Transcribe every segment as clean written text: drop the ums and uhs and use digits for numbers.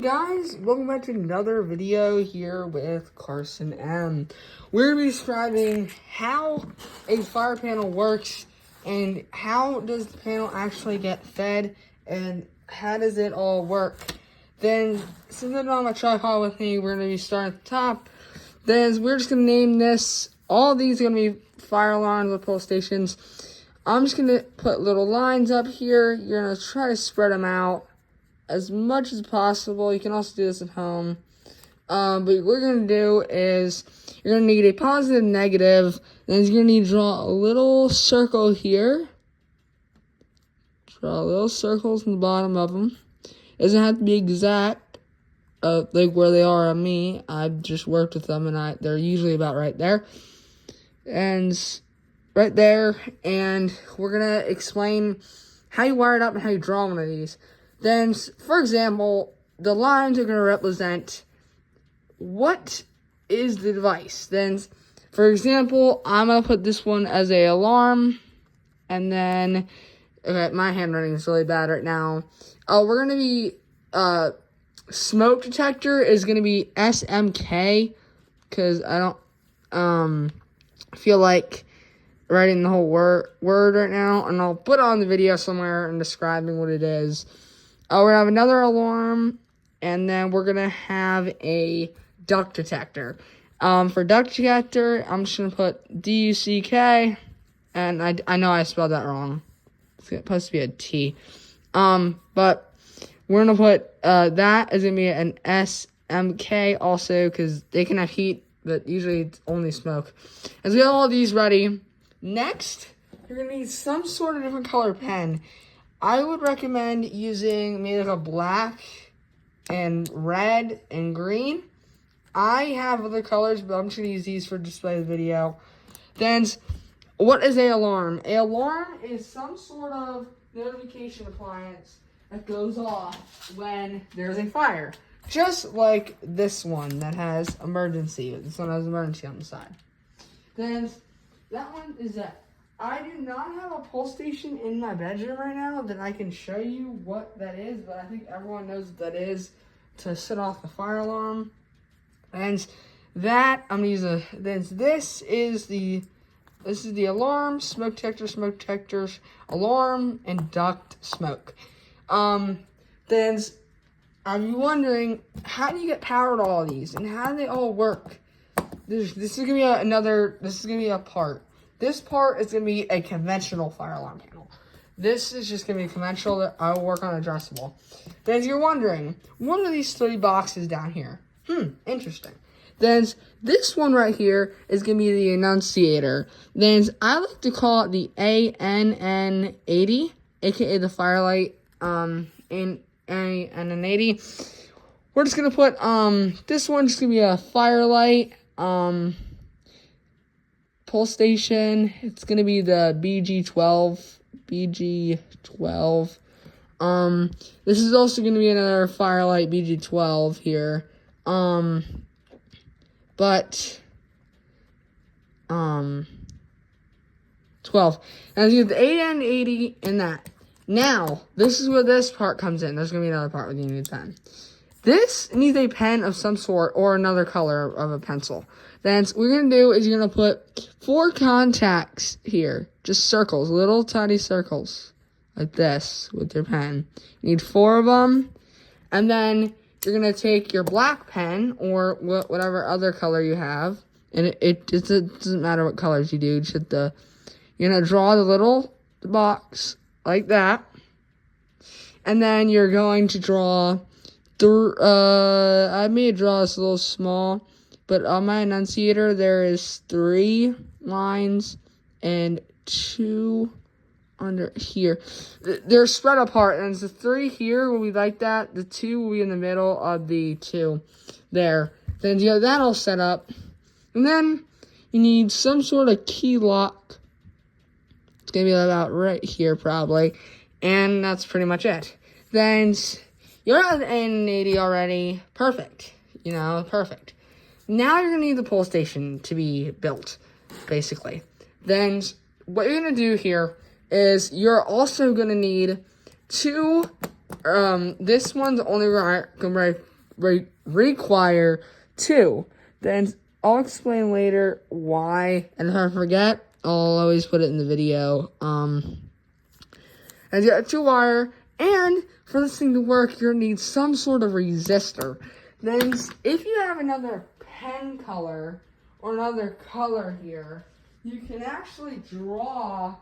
Guys, welcome back to another video here with Carson M. We're going to be describing how a fire panel works and how does the panel actually get fed and how does it all work. Then, since I don't have my tripod with me, we're going to be starting at the top. Then we're just going to name this, all these are going to be fire alarms with pull stations. I'm just going to put little lines up here. You're going to try to spread them out as much as possible. You can also do this at home. But what you're going to do is you're going to need a positive, negative. Then you're going to need to draw a little circle here. Draw little circles in the bottom of them. It doesn't have to be exact, like where they are on me. I've just worked with them, and they're usually about right there. And right there. And we're going to explain how you wire it up and how you draw one of these. Then, for example, the lines are going to represent what is the device. Then, for example, I'm going to put this one as a alarm. And then, okay, my handwriting is really bad right now. We're going to be, smoke detector is going to be SMK. Because I don't, feel like writing the whole word right now. And I'll put it on the video somewhere and describing what it is. We're going to have another alarm, and then we're going to have a duct detector. For duct detector, I'm just going to put D-U-C-K, and I know I spelled that wrong. It's supposed to be a T. But we're going to put, that is going to be an SMK also, because they can have heat, but usually it's only smoke. As we have all these ready, next, you're going to need some sort of different color pen. I would recommend using maybe like a black and red and green. I have other colors, but I'm just going to use these for display of the video. Then, what is an alarm? An alarm is some sort of notification appliance that goes off when there's a fire. Just like this one that has emergency. This one has emergency on the side. Then, that one is that. I do not have a pull station in my bedroom right now that I can show you what that is, but I think everyone knows what that is to set off the fire alarm. And that I'm gonna use this is the alarm, smoke detectors, alarm, and duct smoke. Then I'm wondering, how do you get power to all these and how do they all work? This is gonna be a part. This part is going to be a conventional fire alarm panel. This is just going to be conventional that I will work on addressable. Then you're wondering, what are these three boxes down here? Interesting. Then this one right here is going to be the annunciator. Then I like to call it the ANN80, aka the firelight in ANN80. We're just going to put, this one's just going to be a firelight, pull station. It's gonna be the BG12. This is also gonna be another firelight BG12 here. But 12. And you get the AN80 and that. Now, this is where this part comes in. There's gonna be another part where you need a pen. This needs a pen of some sort or another color of a pencil. Then what we're going to do is you're going to put 4 contacts here. Just circles, little tiny circles. Like this with your pen. You need 4 of them. And then you're going to take your black pen or whatever other color you have. And it doesn't matter what colors you do. Just you're going to draw the little box like that. And then you're going to draw... I may draw this a little small, but on my annunciator, there is 3 lines and 2 under here. They're spread apart, and the 3 here will be like that. The 2 will be in the middle of the 2 there. Then you have that all set up. And then you need some sort of key lock. It's going to be about right here, probably. And that's pretty much it. Then... you're at AN80 already. Perfect. Perfect. Now you're going to need the pull station to be built, basically. Then what you're going to do here is you're also going to need 2 This one's only going to require 2. Then I'll explain later why, and if I forget, I'll always put it in the video. And you got 2 wire, and for this thing to work, you're gonna need some sort of resistor. Then, if you have another pen color or another color here, you can actually draw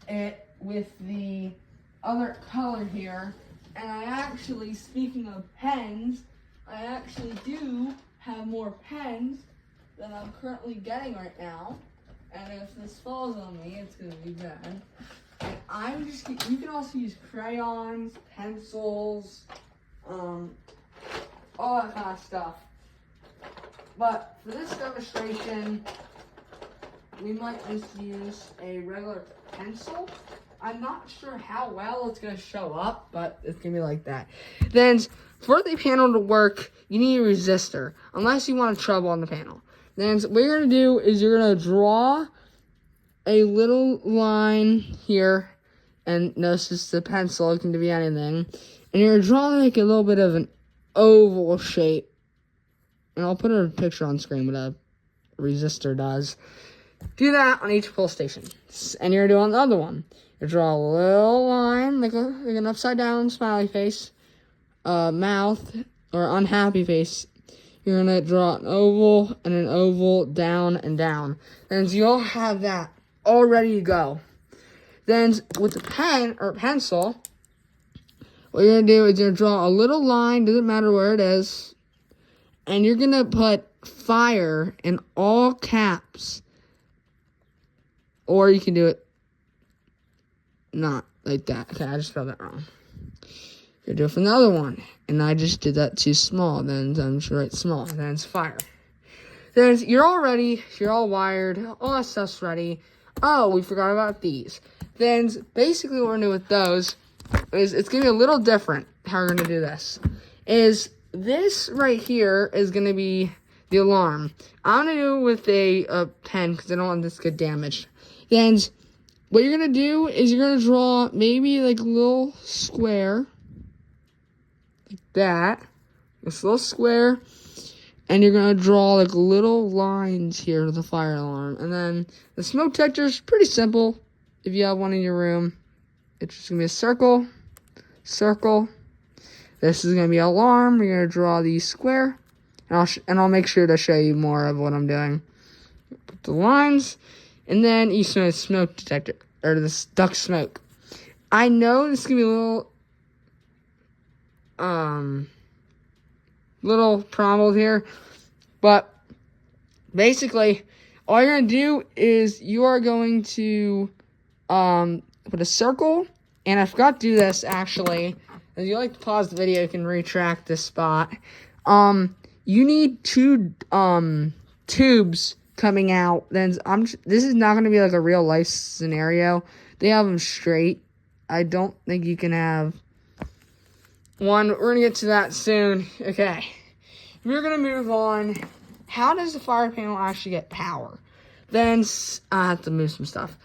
it with the other color here. And I actually, speaking of pens, I actually do have more pens than I'm currently getting right now. And if this falls on me, it's gonna be bad. And you can also use crayons, pencils, all that kind of stuff. But for this demonstration, we might just use a regular pencil. I'm not sure how well it's going to show up, but it's going to be like that. Then, for the panel to work, you need a resistor, unless you want to trouble on the panel. Then, what you're going to do is you're going to draw a little line here, and notice it's the pencil, it can be anything. And you're going to draw like a little bit of an oval shape. And I'll put a picture on screen what a resistor does. Do that on each pull station. And you're doing the other one. You draw a little line, like an upside down smiley face, mouth, or unhappy face. You're going to draw an oval, down, and down. And you'll have that all ready to go. Then with the pen or pencil, what you're going to do is you're going to draw a little line, doesn't matter where it is, and you're going to put fire in all caps. Or you can do it not like that. Okay, I just spelled that wrong. You do it from the other one. And I just did that too small. Then I'm just write small. Then it's fire. Then you're all ready. You're all wired. All that stuff's ready. Oh, we forgot about these. Then basically what we're going to do with those is it's going to be a little different how we're going to do this. Is this right here is going to be the alarm. I'm going to do it with a pen because I don't want this to get damaged. Then what you're going to do is you're going to draw maybe like a little square. Like that. This little square. And you're going to draw like little lines here to the fire alarm. And then the smoke detector is pretty simple. If you have one in your room, it's just going to be a circle. Circle. This is going to be an alarm. You're going to draw the square. And I'll make sure to show you more of what I'm doing. Put the lines. And then you smell the smoke detector, or the duct smoke. I know this is going to be a little problem here, but basically, all you're going to do is you are going to put a circle, and I forgot to do this, actually. If you like to pause the video, you can retract this spot. You need 2 tubes coming out. Then this is not going to be like a real life scenario. They have them straight. I don't think you can have one. We're going to get to that soon. Okay. We're going to move on. How does the fire panel actually get power? Then I have to move some stuff.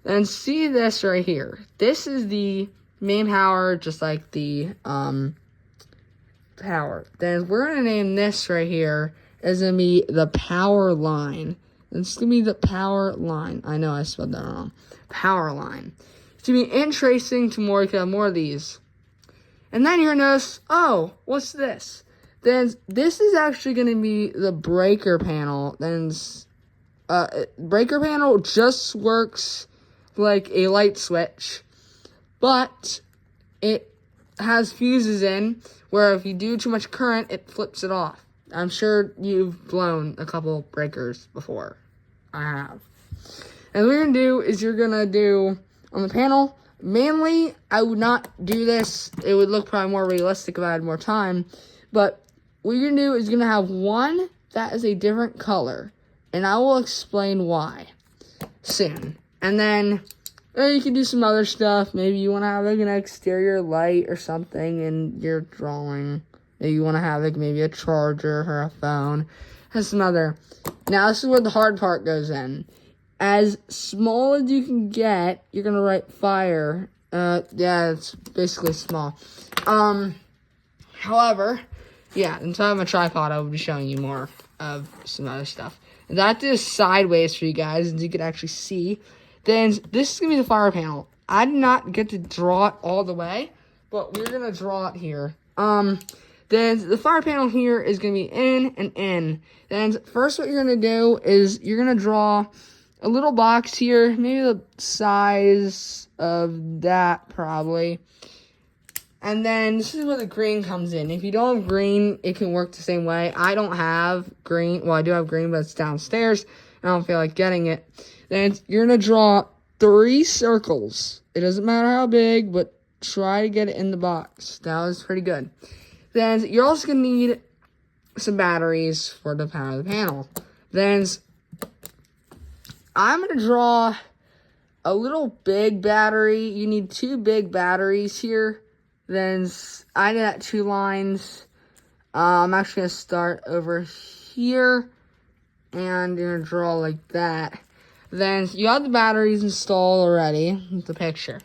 Then see this right here. This is the main power, just like the power. Then we're going to name this right here is going to be the power line. It's going to be the power line. I know I spelled that wrong. Power line. It's going to be in tracing to more. You can have more of these. And then you're going to notice, oh, what's this? Then this is actually going to be the breaker panel. Then breaker panel just works like a light switch. But it has fuses in where if you do too much current, it flips it off. I'm sure you've blown a couple breakers before. I have. And what you're going to do is you're going to do on the panel, mainly, I would not do this. It would look probably more realistic if I had more time. But what you're going to do is you're going to have one that is a different color. And I will explain why soon. And then you can do some other stuff. Maybe you want to have like an exterior light or something in your drawing. Maybe you want to have like maybe a charger or a phone. Has some other. Now this is where the hard part goes in. As small as you can get, you're gonna write fire. Yeah, it's basically small. However, yeah, instead of a tripod, I will be showing you more of some other stuff. And that is sideways for you guys, as you can actually see. Then this is going to be the fire panel. I did not get to draw it all the way, but we're going to draw it here. Then the fire panel here is going to be in and in. Then first what you're going to do is you're going to draw a little box here, maybe the size of that probably. And then this is where the green comes in. If you don't have green, it can work the same way. I don't have green. Well, I do have green, but it's downstairs. I don't feel like getting it. Then you're going to draw 3 circles. It doesn't matter how big, but try to get it in the box. That was pretty good. Then you're also going to need some batteries for the power of the panel. Then I'm going to draw a little big battery. You need 2 big batteries here. Then I did that 2 lines. I'm actually going to start over here. And you're going to draw like that. Then you have the batteries installed already with the picture.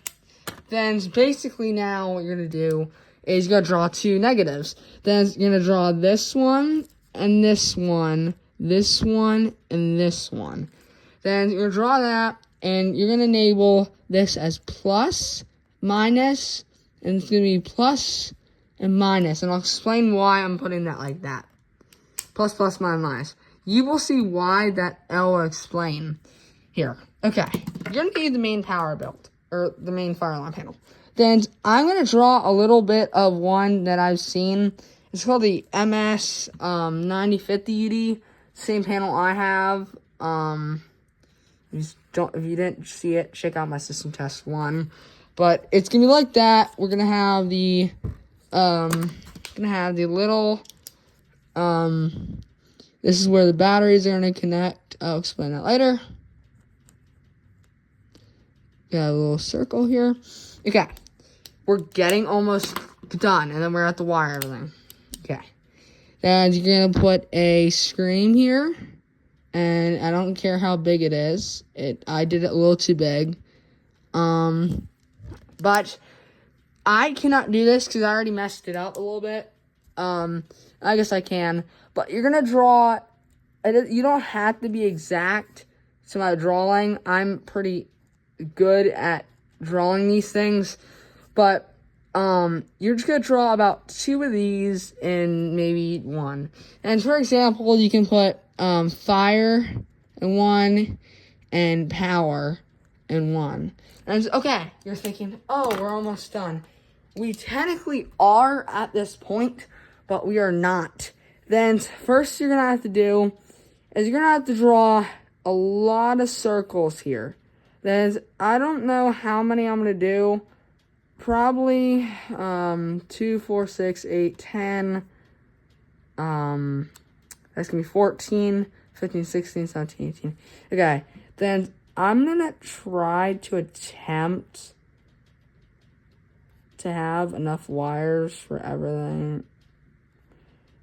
Then basically now what you're going to do is you're going to draw 2 negatives. Then you're going to draw this one, and this one, this one, and this one. Then you're going to draw that, and you're going to enable this as plus, minus, and it's going to be plus and minus. And I'll explain why I'm putting that like that. Plus, plus, minus, minus. You will see why that I will explain here. Okay, you're going to need the main power build, or the main fire alarm panel. Then I'm going to draw a little bit of one that I've seen. It's called the MS 9050 UD. Same panel I have. If you didn't see it, check out my system test 1. But it's going to be like that. We're going to have the little, this is where the batteries are going to connect. I'll explain that later. Got a little circle here. Okay. We're getting almost done, and then we're at the wire everything. Okay. Then you're going to put a screen here, and I don't care how big it is. I did it a little too big. But I cannot do this because I already messed it up a little bit. I guess I can. But you're going to draw, you don't have to be exact to my drawing. I'm pretty good at drawing these things. But you're just going to draw about 2 of these in maybe 1. And for example, you can put fire in 1 and power in 1. And okay, you're thinking, oh, we're almost done. We technically are at this point, but we are not. Then first you're going to have to do is you're going to have to draw a lot of circles here. Then I don't know how many I'm going to do. Probably 2, 4, 6, 8, 10. That's going to be 14, 15, 16, 17, 18. Okay, then I'm going to try to attempt to have enough wires for everything.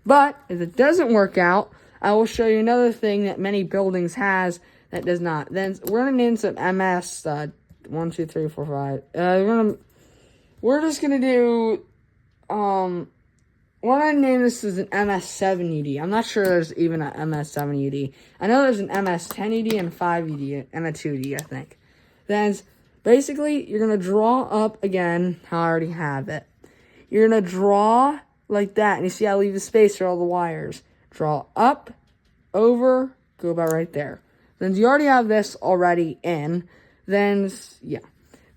But if it doesn't work out, I will show you another thing that many buildings has that does not. Then we're going to name some MS 1, 2, 3, 4, 5. We're just going to do, we're going to name this as an MS7 UD. I'm not sure there's even an MS7 UD. I know there's an MS10 UD and 5 UD and a 2 UD, I think. Then, basically, you're going to draw up again how I already have it. You're going to draw like that, and you see I leave the space for all the wires. Draw up, over, go about right there. Then you already have this already in. Then, yeah.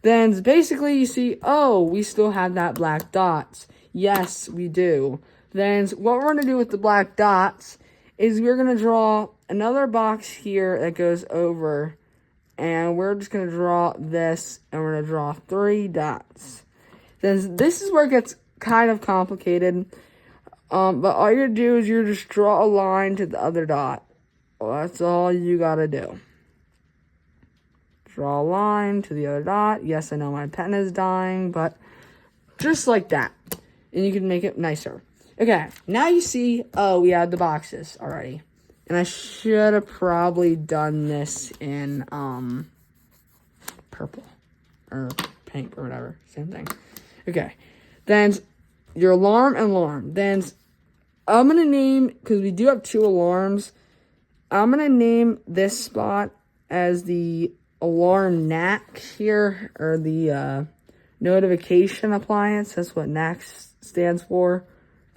Then basically you see, oh, we still have that black dots. Yes, we do. Then what we're going to do with the black dots is we're going to draw another box here that goes over. And we're just going to draw this, and we're going to draw 3 dots. Then this is where it gets kind of complicated. But all you're going to do is you're just draw a line to the other dot. Well, that's all you got to do. Draw a line to the other dot. Yes, I know my pen is dying, but just like that. And you can make it nicer. Okay, now you see, oh, we had the boxes already. And I should have probably done this in purple or pink or whatever. Same thing. Okay, then your alarm and alarm. Then I'm going to name, because we do have 2 alarms, I'm going to name this spot as the alarm NAC here, or the notification appliance. That's what NAC stands for.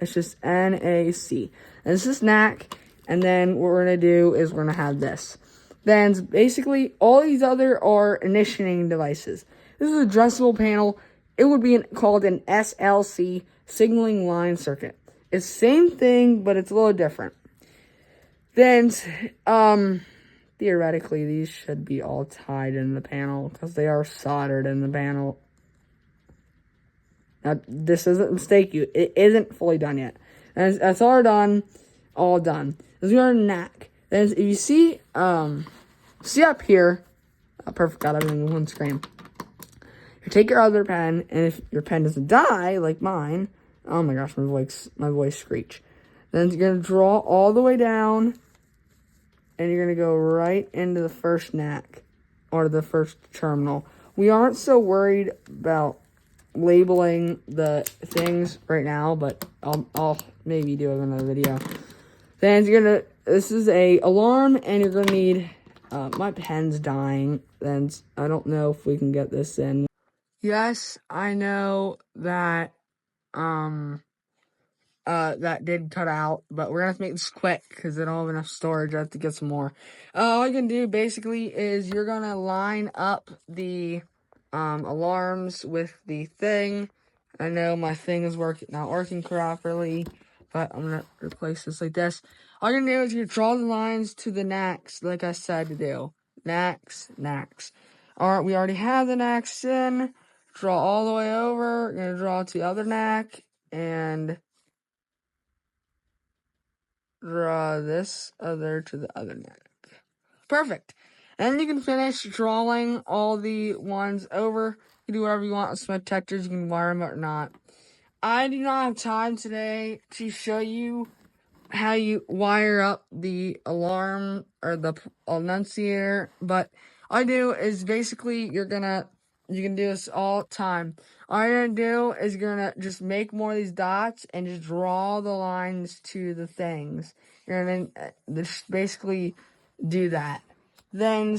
It's just NAC. And this is NAC, and then what we're going to do is we're going to have this. Then basically all these other are initiating devices. This is an addressable panel. It would be called an SLC, signaling line circuit. It's the same thing, but it's a little different. Then, theoretically, these should be all tied in the panel because they are soldered in the panel. Now, this doesn't mistake you. It isn't fully done yet. And that's all done. All done. This is our NAC. Then, if you see up here, perfect, got everything in one screen. You take your other pen, and if your pen doesn't die, like mine, oh my gosh, my voice screech. Then you're going to draw all the way down, and you're going to go right into the first NAC, or the first terminal. We aren't so worried about labeling the things right now, but I'll maybe do another video. Then this is a alarm, and you're going to need, my pen's dying, then I don't know if we can get this in. Yes, I know that, that did cut out, but we're gonna have to make this quick because I don't have enough storage. I have to get some more. All you can do basically is you're gonna line up the alarms with the thing. I know my thing is not working properly, but I'm gonna replace this like this. All you're gonna do is you draw the lines to the NACs, like I said to do. NACs. Alright, we already have the NACs in. Draw all the way over. You're gonna draw to the other NAC and draw this other to the other NAC. Perfect. And then you can finish drawing all the ones over. You can do whatever you want with smoke detectors. You can wire them or not. I do not have time today to show you how you wire up the alarm or the annunciator, but all I do is basically you can do this all the time. All you're gonna do is you're gonna just make more of these dots and just draw the lines to the things. You're gonna just basically do that. Then,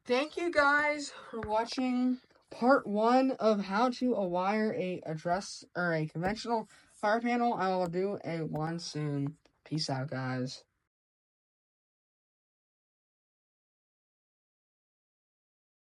thank you guys for watching part 1 of how to wire a conventional fire panel. I will do a one soon. Peace out, guys.